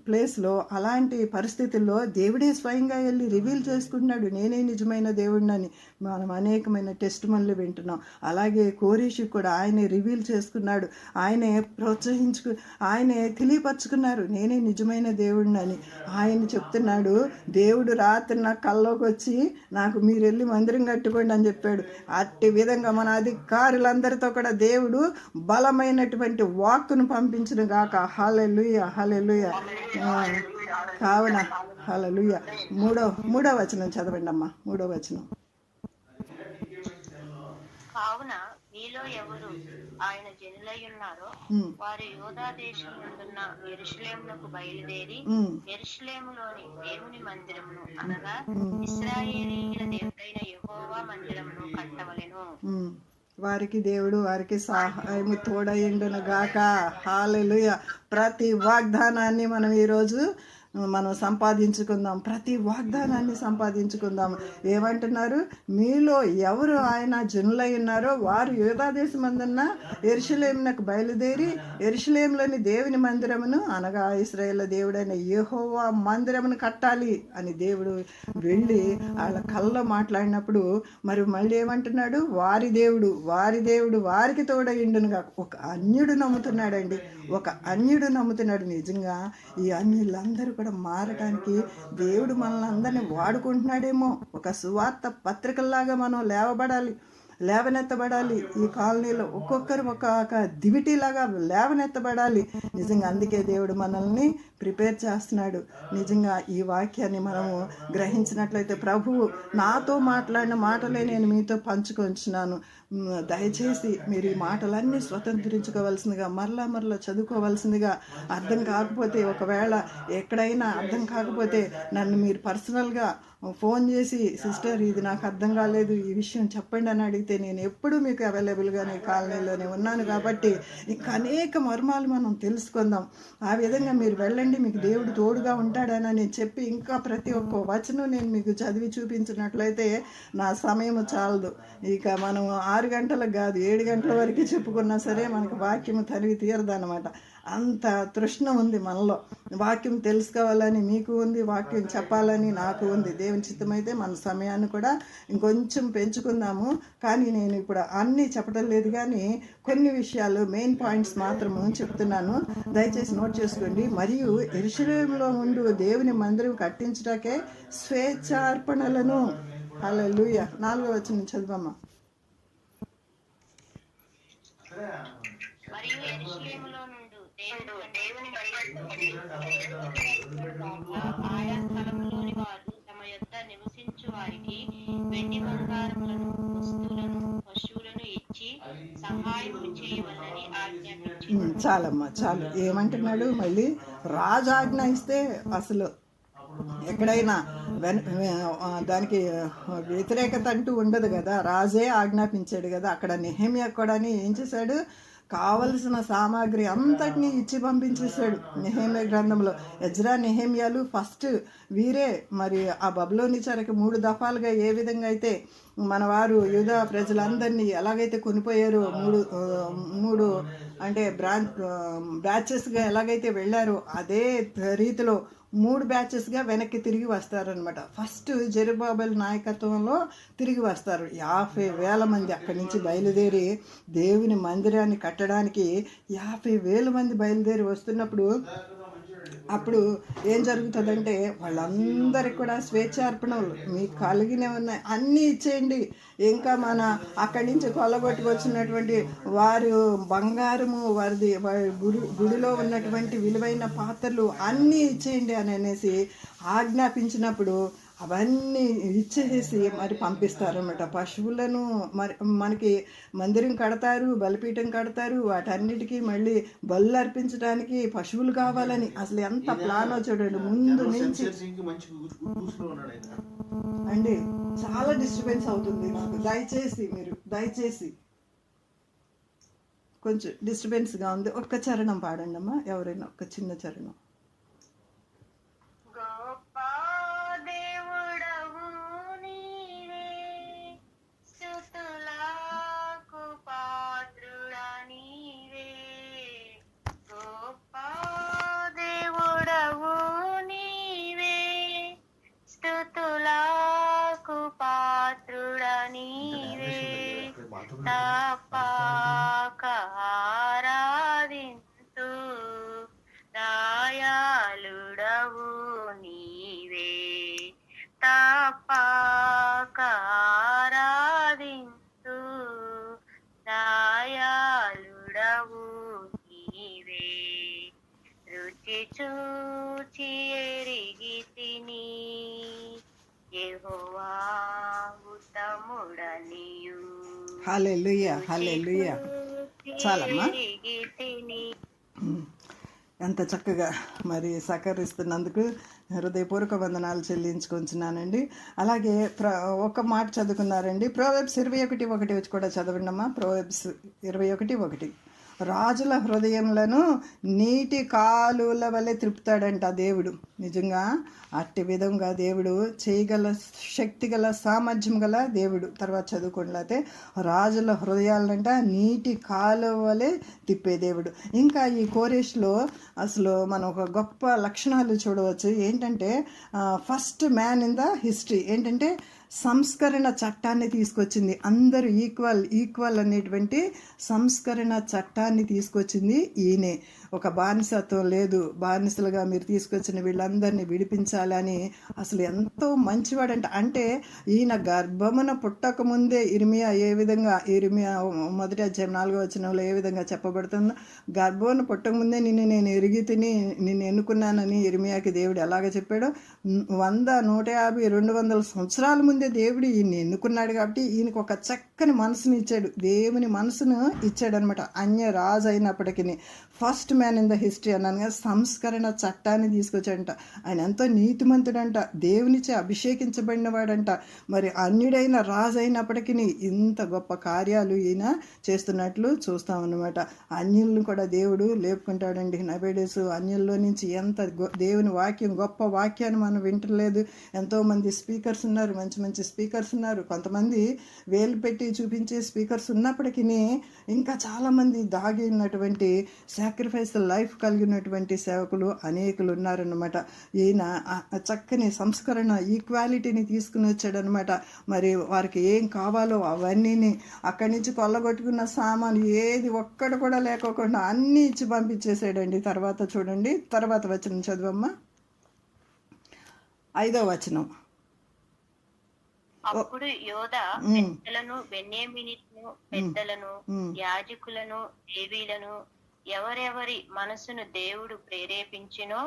ప్లేస్లో అలాంటి పరిస్థితుల్లో దేవుడే స్వయంగా వెళ్ళి రివీల్ చేసుకుంటున్నాడు నేనే నిజమైన దేవుడినని. మనం అనేకమైన టెస్ట్ మన్లు వింటున్నాం. అలాగే కోరేషు కూడా ఆయనే రివీల్ చేసుకున్నాడు, ఆయనే ఆయనే తెలియపరుచుకున్నారు నేనే నిజమైన దేవుడినని. ఆయన చెప్తున్నాడు, దేవుడు రాత్రి నా కల్లోకి వచ్చి నాకు మీరు వెళ్ళి మందిరం కట్టుకోండి అని చెప్పాడు. అట్టి విధంగా మన అధికారులందరితో కూడా దేవుడు బలమైనటువంటి వాక్కును పంపించును గాక. హల్లెలూయా, హల్లెలూయా. కావున హల్లెలూయా. మూడో వచనం చదవండి అమ్మా. 3వ వచనం. కావున మీలో ఎవరు ఆయన జనులై ఉన్నారో వారు యోధా దేశం నుండున్న యెరూషలేమునకు బయలుదేరి యెరూషలేములోని దేవుని మందిరమును అనగా ఇశ్రాయేలీయుల దేవుడైన యెహోవా మందిరమును కట్టవలెను. వారికి దేవుడు వారికి సహాయము తోడయిండును గాక. హల్లెలూయా. ప్రతి వాగ్దానాన్ని మనం ఈరోజు మనం సంపాదించుకుందాం, ప్రతి వాగ్దానాన్ని సంపాదించుకుందాం. ఏమంటున్నారు? మీలో ఎవరు ఆయన జనులై ఉన్నారో వారు యూదా దేశమందున్న యెరూషలేమునకు బయలుదేరి యెరూషలేములోని దేవుని మందిరమును, అనగా ఇశ్రాయేలు దేవుడైన యెహోవా మందిరమును కట్టాలి అని దేవుడు వెళ్ళి వాళ్ళ కళ్ళలో మాట్లాడినప్పుడు మరి మళ్ళీ ఏమంటున్నాడు? వారి దేవుడు వారికి తోడయిండునుగా. ఒక అన్యుడు నమ్ముతున్నాడండి, ఒక అన్యుడు నమ్ముతున్నాడు. నిజంగా ఈ అన్యులందరూ కూడా మారటానికి దేవుడు మనల్ని అందరినీ వాడుకుంటున్నాడేమో. ఒక సువార్త పత్రికల్లాగా మనం లేవనెత్తబడాలి. ఈ కాలనీలో ఒక్కొక్కరు ఒక దివిటీలాగా లేవనెత్తబడాలి. నిజంగా అందుకే దేవుడు మనల్ని ప్రిపేర్ చేస్తున్నాడు. నిజంగా ఈ వాక్యాన్ని మనము గ్రహించినట్లయితే, ప్రభువు నాతో మాట్లాడిన మాటలే నేను మీతో పంచుకొంచున్నాను. దయచేసి మీరు ఈ మాటలన్నీ స్వతంత్రించుకోవాల్సిందిగా, మరలా చదువుకోవాల్సిందిగా, అర్థం కాకపోతే ఒకవేళ ఎక్కడైనా అర్థం కాకపోతే నన్ను మీరు పర్సనల్గా ఫోన్ చేసి, సిస్టర్ ఇది నాకు అర్థం కాలేదు, ఈ విషయం చెప్పండి అని అడిగితే నేను ఎప్పుడూ మీకు అవైలబుల్గానే కాలనీలోనే ఉన్నాను. కాబట్టి ఇంకా అనేక మర్మాలు మనం తెలుసుకుందాం. ఆ విధంగా మీరు వెళ్ళండి, మీకు దేవుడు తోడుగా ఉంటాడని చెప్పి ఇంకా ప్రతి ఒక్క వచనం నేను మీకు చదివి చూపించినట్లయితే నా సమయం చాలదు. ఇక మనం 6 గంటలకు కాదు 7 గంటల వరకు చెప్పుకున్నా సరే మనకు వాక్యము తనివి తీరదన్నమాట. అంత తృష్ణ ఉంది మనలో. వాక్యం తెలుసుకోవాలని మీకు ఉంది, వాక్యం చెప్పాలని నాకు ఉంది. దేవుని చిత్తమైతే మన సమయాన్ని కూడా ఇంకొంచెం పెంచుకుందాము. కానీ నేను ఇప్పుడు అన్నీ చెప్పడం లేదు, కానీ కొన్ని విషయాలు మెయిన్ పాయింట్స్ మాత్రము చెప్తున్నాను, దయచేసి నోట్ చేసుకోండి. మరియు యెరూషలేములో ఉండు దేవుని మందిరం కట్టించుటకే స్వేచ్ఛార్పణలను, హల్లెలూయా, 4వ వచనం చదువమ్మా. మరియు యెరూషలేములో నుండు దేవుని ఆయా స్థలములోని వారు తమ యొద్ద నివసించు వారికి వెండి బంగారములను, వస్తువులను, పశువులను ఇచ్చి సహాయము చేయవలని ఆజ్ఞాపించింది. చాలమ్మా, చాలు. ఏమంటున్నాడు? మళ్ళీ రాజాజ్ఞ ఇస్తే అసలు ఎక్కడైనా దానికి వ్యతిరేకత అంటూ ఉండదు కదా. రాజే ఆజ్ఞాపించాడు కదా. అక్కడ నెహెమ్యా కూడా ఏం చేశాడు? కావలసిన సామాగ్రి అంతటినీ ఇచ్చి పంపించేశాడు. నెహెమ్యా గ్రంథంలో ఎజ్రా, నెహెమ్యాలు ఫస్ట్ వీరే మరి ఆ బబులోని చెరకు 3 దఫాలుగా ఏ విధంగా అయితే మన వారు యూదా ప్రజలందరినీ ఎలాగైతే కొనిపోయారో, మూడు అంటే బ్యాచెస్గా ఎలాగైతే వెళ్ళారో అదే రీతిలో 3 బ్యాచెస్గా వెనక్కి తిరిగి వస్తారనమాట. ఫస్ట్ జెరుబ్బాబెల్ నాయకత్వంలో తిరిగి వస్తారు. 50,000 మంది అక్కడి నుంచి బయలుదేరి దేవుని మందిరాన్ని కట్టడానికి 50,000 మంది బయలుదేరి వస్తున్నప్పుడు అప్పుడు ఏం జరుగుతుందంటే వాళ్ళందరికీ కూడా స్వేచ్ఛార్పణలు, మీకు కలిగిన ఉన్నాయి అన్నీ ఇచ్చేయండి. ఇంకా మన అక్కడి నుంచి కొల్లగొట్టుకొచ్చినటువంటి వారు బంగారము, వారి గుడిలో ఉన్నటువంటి విలువైన పాత్రలు అన్నీ ఇచ్చేయండి అని అనేసి ఆజ్ఞాపించినప్పుడు అవన్నీ ఇచ్చేసి మరి పంపిస్తారన్నమాట. పశువులను మరి మనకి మందిరం కడతారు, బలిపీఠం కడతారు, వాటన్నిటికీ మళ్ళీ బలు అర్పించడానికి పశువులు కావాలని అసలు ఎంత ప్లానో చూడండి ముందు నుంచి అండి. చాలా డిస్టర్బెన్స్ అవుతుంది నాకు. దయచేసి కొంచెం డిస్టర్బెన్స్గా ఉంది. ఒక్క చరణం పాడండి అమ్మా, ఎవరైనా ఒక్క చిన్న చరణం. ఆరాధింతు దయాళుడవు నీవే, తప్పక ఆరాధింతు దయాళుడవు నీవే. రుచి చూచి ఎరిగితిని యెహోవా ఉత్తముడనియు. హల్లెలూయా, హల్లెలూయా. చాలమ్మా. ఎంత చక్కగా మరి సహకరిస్తున్నందుకు హృదయపూర్వక వందనాలు చెల్లించుకుంటున్నానండి. అలాగే ఒక మాట చదువుకున్నారండి. ప్రోవెబ్స్ 21:1 వచ్చి కూడా చదవండి అమ్మా. ప్రోవెబ్స్ 21:1. రాజుల హృదయములను నీటి కాలువల వలె త్రిపుతాడంట దేవుడు. నిజంగా అట్టి విధంగా దేవుడు చేయగల శక్తి గల సామర్థ్యం గల దేవుడు. తర్వాత చదువుకున్నట్లయితే రాజుల హృదయాలంట నీటి కాలువ వలె తిప్పే దేవుడు. ఇంకా ఈ కోరేష్లో అసలు మనం ఒక గొప్ప లక్షణాలు చూడవచ్చు. ఏంటంటే first man in the history ఏంటంటే సంస్కరణ చట్టాన్ని తీసుకొచ్చింది. అందరూ ఈక్వల్ అనేటువంటి సంస్కరణ చట్టాన్ని తీసుకొచ్చింది ఈయనే. ఒక బానిసత్వం లేదు, బానిసలుగా మీరు తీసుకొచ్చిన వీళ్ళందరినీ విడిపించాలని అసలు ఎంతో మంచివాడంట. అంటే ఈయన గర్భమున పుట్టక ముందే ఇర్మియా ఏ విధంగా, ఇర్మియా 1వ అధ్యాయం 4వ వచనంలో ఏ విధంగా చెప్పబడుతుందో, గర్భమున పుట్టక ముందే నేను ఎరిగి తిని నిన్ను ఎన్నుకున్నానని ఇర్మియాకి దేవుడు ఎలాగ చెప్పాడో 100, 150, 200 సంవత్సరాల ముందే దేవుడు ఈయన్ని ఎన్నుకున్నాడు. కాబట్టి ఈయనకు ఒక చక్కని మనసుని ఇచ్చాడు, దేవుని మనసును ఇచ్చాడు అనమాట. అన్య రాజు అయినప్పటికీ first man in the history అన్నాను కదా, సంస్కరణ చట్టాన్ని తీసుకొచ్చాడంట. ఆయన ఎంతో నీతిమంతుడంట, దేవునిచే అభిషేకించబడిన వాడంట. మరి అన్యుడైన రాజు అయినప్పటికీ ఇంత గొప్ప కార్యాలు ఈయన చేస్తున్నట్లు చూస్తామన్నమాట. అన్యులను కూడా దేవుడు లేపుకుంటాడండి. 90 days అన్యుల్లో నుంచి ఎంత దేవుని వాక్యం, గొప్ప వాక్యాన్ని మనం వింటలేదు. ఎంతోమంది స్పీకర్స్ ఉన్నారు, మంచి మంచి స్పీకర్స్ ఉన్నారు. కొంతమంది వేలు పెట్టి చూపించే స్పీకర్స్ ఉన్నప్పటికీ ఇంకా చాలామంది దాగి ఉన్నటువంటి సాక్రిఫైస్ లైఫ్ కలిగినటువంటి సేవకులు అనేకులు ఉన్నారన్నమాట. ఈయన చక్కని సంస్కరణ, ఈక్వాలిటీని తీసుకుని వచ్చాడనమాట. మరి వారికి ఏం కావాలో అవన్నీ అక్కడి నుంచి కొల్లగొట్టుకున్న సామాను ఏది ఒక్కడు కూడా లేకోకుండా అన్నీ ఇచ్చి పంపించేసాడండి. తర్వాత చూడండి, తర్వాత వచనం చదువమ్మా, 5వ వచనం. అప్పుడు యోధా పెద్దలను, బెన్యామీనీయులను, పెద్దలను, యాజకులను, లేవీయులను, ఎవరెవరి మనసును దేవుడు ప్రేరేపించినో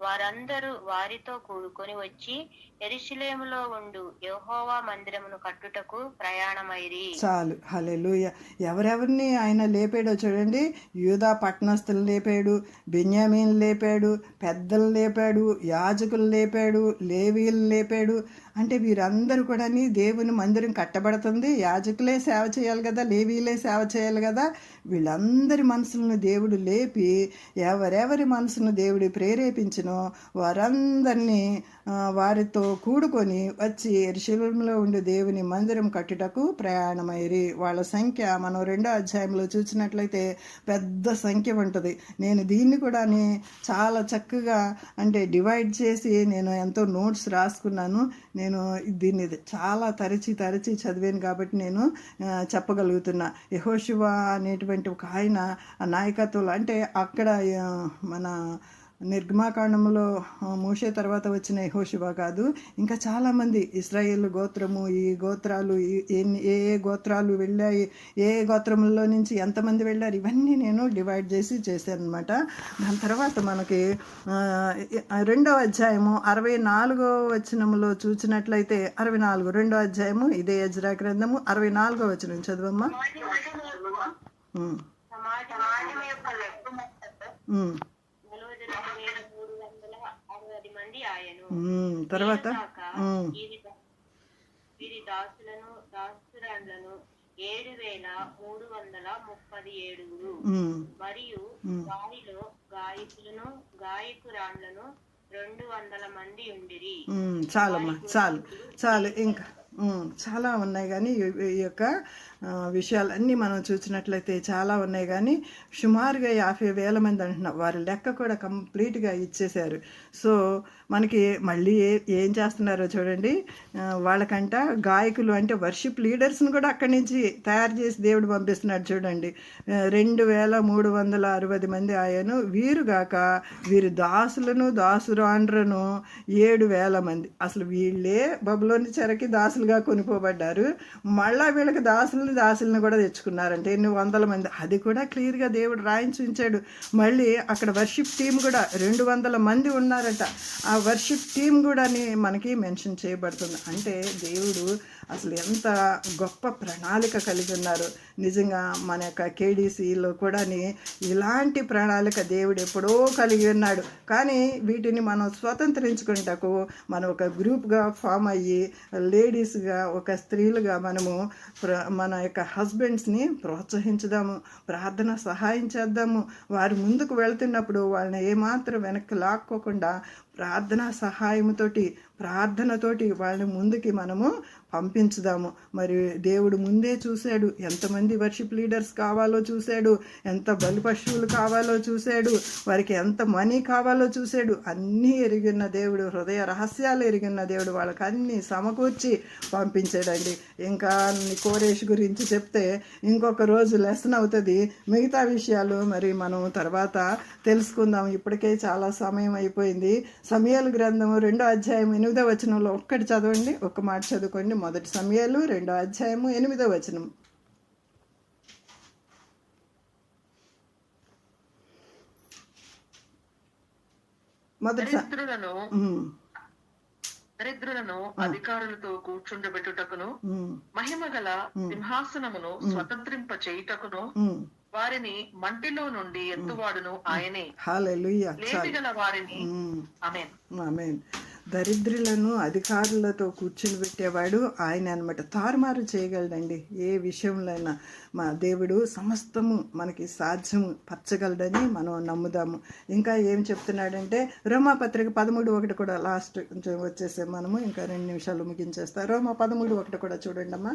వారందరూ వారితో కూడుకొని వచ్చి యెరూషలేములో ఉండు యెహోవా మందిరమును కట్టుటకు ప్రయాణమైరి. చాలు, హల్లెలూయా. ఎవరెవరిని ఆయన లేపాడో చూడండి. యూదా పట్టణస్థులు లేపాడు, బెన్యామీను లేపాడు, పెద్దలు లేపాడు, యాజకులు లేపాడు, లేవీయులు లేపాడు. అంటే వీరందరూ కూడా దేవుని మందిరం కట్టబడుతుంది, యాజకులే సేవ చేయాలి కదా, లేవీలే సేవ చేయాలి కదా. వీళ్ళందరి మనసులను దేవుడు లేపి ఎవరెవరి మనసును దేవుడు ప్రేరేపించినో వారందరినీ వారితో కూడుకొని వచ్చి యెరూషలేములో ఉండే దేవుని మందిరం కట్టుటకు ప్రయాణమైరి. వాళ్ళ సంఖ్య మనం 2వ అధ్యాయంలో చూసినట్లయితే పెద్ద సంఖ్య ఉంటుంది. నేను దీన్ని కూడా చాలా చక్కగా అంటే డివైడ్ చేసి నేను ఎంతో నోట్స్ రాసుకున్నాను. నేను దీన్ని చాలా తరచి చదివాను కాబట్టి నేను చెప్పగలుగుతున్నా. యెహోషువ అనేటువంటి ఒక ఆయన నాయకత్వంలో, అంటే అక్కడ మన నిర్గమాకాండంలో మోషే తర్వాత వచ్చిన యెహోషువ కాదు, ఇంకా చాలామంది ఇశ్రాయేలు గోత్రము, ఈ గోత్రాలు ఏ గోత్రాలు వెళ్ళాయి, ఏ గోత్రంలో నుంచి ఎంతమంది వెళ్ళారు, ఇవన్నీ నేను డివైడ్ చేసి చేశాను అనమాట. దాని తర్వాత మనకి 2వ అధ్యాయము 64వ వచనంలో చూసినట్లయితే 64, 2వ అధ్యాయము ఇదే ఎజ్రా గ్రంథము 64వ వచనం చదవమ్మా. తర్వాత వీరి దాసులను దాసురాండ్లను 7,337 మరియు వారిలో గాయకులను గాయకురాండ్లను 200 మంది ఉండిరి. చాలమ్మా, చాలు ఇంకా చాలా ఉన్నాయి. కానీ ఈ యొక్క విషయాలన్నీ మనం చూసినట్లయితే చాలా ఉన్నాయి. కానీ సుమారుగా 50,000 మంది అంటున్నారు. వారి లెక్క కూడా కంప్లీట్గా ఇచ్చేశారు. సో మనకి మళ్ళీ ఏం చేస్తున్నారో చూడండి. వాళ్ళకంట గాయకులు అంటే వర్షిప్ లీడర్స్ని కూడా అక్కడి నుంచి తయారు చేసి దేవుడు పంపిస్తున్నాడు చూడండి. 2,360 మంది ఆయను. వీరుగాక వీరి దాసులను దాసురాండ్రను 7,000 మంది. అసలు వీళ్ళే బబులోని చెరకి దాసులుగా కొనిపోబడ్డారు. మళ్ళా వీళ్ళకి దాసులను కూడా తెచ్చుకున్నారంటే ఎన్ని 100 మంది. అది కూడా క్లియర్గా దేవుడు రాయించి ఉంచాడు. మళ్ళీ అక్కడ వర్షిప్ టీం కూడా 200 మంది ఉన్నారట. ఆ వర్షిప్ టీం కూడా మనకి మెన్షన్ చేయబడుతుంది. అంటే దేవుడు అసలు ఎంత గొప్ప ప్రణాళిక కలిగి ఉన్నారు. నిజంగా మన యొక్క కేడీసీలో కూడా ఇలాంటి ప్రణాళిక దేవుడు ఎప్పుడో కలిగి ఉన్నాడు. కానీ వీటిని మనం స్వతంత్రించుకుంటకు మనం ఒక గ్రూప్గా ఫామ్ అయ్యి లేడీస్గా, ఒక స్త్రీలుగా మనము మన యొక్క హస్బెండ్స్ని ప్రోత్సహించుదాము, ప్రార్థన సహాయం చేద్దాము. వారు ముందుకు వెళ్తున్నప్పుడు వాళ్ళని ఏమాత్రం వెనక్కి లాక్కోకుండా ప్రార్థనతోటి వాళ్ళని ముందుకి మనము పంపించుదాము. మరి దేవుడు ముందే చూశాడు, ఎంతమంది వర్షిప్ లీడర్స్ కావాలో చూశాడు, ఎంత బలి పశువులు కావాలో చూశాడు, వారికి ఎంత మనీ కావాలో చూశాడు. అన్నీ ఎరిగిన దేవుడు, హృదయ రహస్యాలు ఎరిగిన దేవుడు వాళ్ళకి అన్నీ సమకూర్చి పంపించాడండి. ఇంకా కోరేష్ గురించి చెప్తే ఇంకొక రోజు లెసన్ అవుతుంది. మిగతా విషయాలు మరి మనం తర్వాత తెలుసుకుందాం. ఇప్పటికే చాలా సమయం అయిపోయింది. సమూయేలు గ్రంథము 2వ అధ్యాయం 8వ వచనంలో ఒక్కటి చదవండి, ఒక్క మాట చదువుకోండి. మొదటి సమూయేలు 2వ అధ్యాయము 8వ వచనం. దరిద్రులను అధికారులతో కూర్చుండబెట్టుటకును మహిమ గల సింహాసనమును స్వతంత్రింప చేయుటకును వారిని మంటిలో నుండి ఎత్తువాడును ఆయనే. హల్లెలూయా. లేమిగల వారిని ఆమేన్. ఆమేన్. దరిద్రులను అధికారులతో కూర్చుని పెట్టేవాడు ఆయన అన్నమాట. తారుమారు చేయగలడండి ఏ విషయంలోనైనా. మా దేవుడు సమస్తము మనకి సాధ్యము పరచగలడని మనం నమ్ముదాము. ఇంకా ఏం చెప్తున్నాడంటే రోమాపత్రిక 13:1 కూడా లాస్ట్ కొంచెం వచ్చేసే మనము ఇంకా 2 నిమిషాలు ముగించేస్తాం. రోమా 13:1 కూడా చూడండి అమ్మా.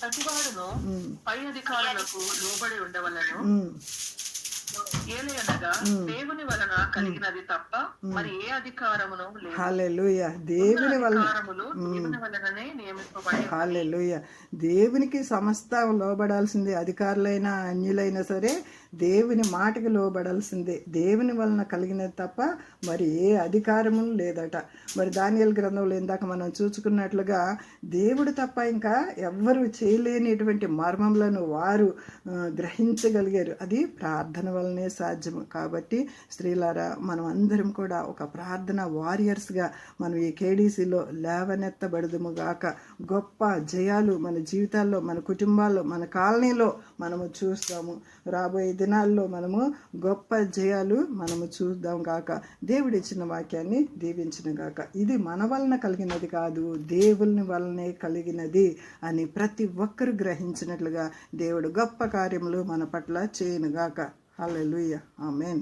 ప్రతివాడును పై అధికారులకు లోబడి ఉండవలను, ఏలయనగా దేవుని వలన కలిగినది తప్ప మరి ఏ అధికారమును లేదు. హల్లెలూయా. దేవుని వలననే నియమింపబడి. హల్లెలూయా. దేవునికి సమస్తం లోబడాల్సిందే. అధికారులైనా అన్యులైనా సరే దేవుని మాటకి లోబడాల్సిందే. దేవుని వలన కలిగినది తప్ప మరి ఏ అధికారము లేదట. మరి దానియేలు గ్రంథంలో ఇందాక మనం చూసుకున్నట్లుగా దేవుడు తప్ప ఇంకా ఎవ్వరూ చేయలేనిటువంటి మర్మములను వారు గ్రహించగలిగారు. అది ప్రార్థన వలనే సాధ్యము. కాబట్టి స్త్రీలారా, మనం అందరం కూడా ఒక ప్రార్థన వారియర్స్గా మనం ఈ కేడీసీలో లేవనెత్తబడదుము గాక. గొప్ప జయాలు మన జీవితాల్లో, మన కుటుంబాల్లో, మన కాలనీలో మనము చూస్తాము. రాబోయే దినాల్లో మనము గొప్ప జయాలు మనము చూద్దాం గాక. దేవుడిచ్చిన వాక్యాన్ని దీవించిన గాక. ఇది మన వలన కలిగినది కాదు, దేవుని వలనే కలిగినది అని ప్రతి ఒక్కరు గ్రహించినట్లుగా దేవుడు గొప్ప కార్యములు మన పట్ల చేయనుగాక. హల్లెలూయా. ఆమేన్.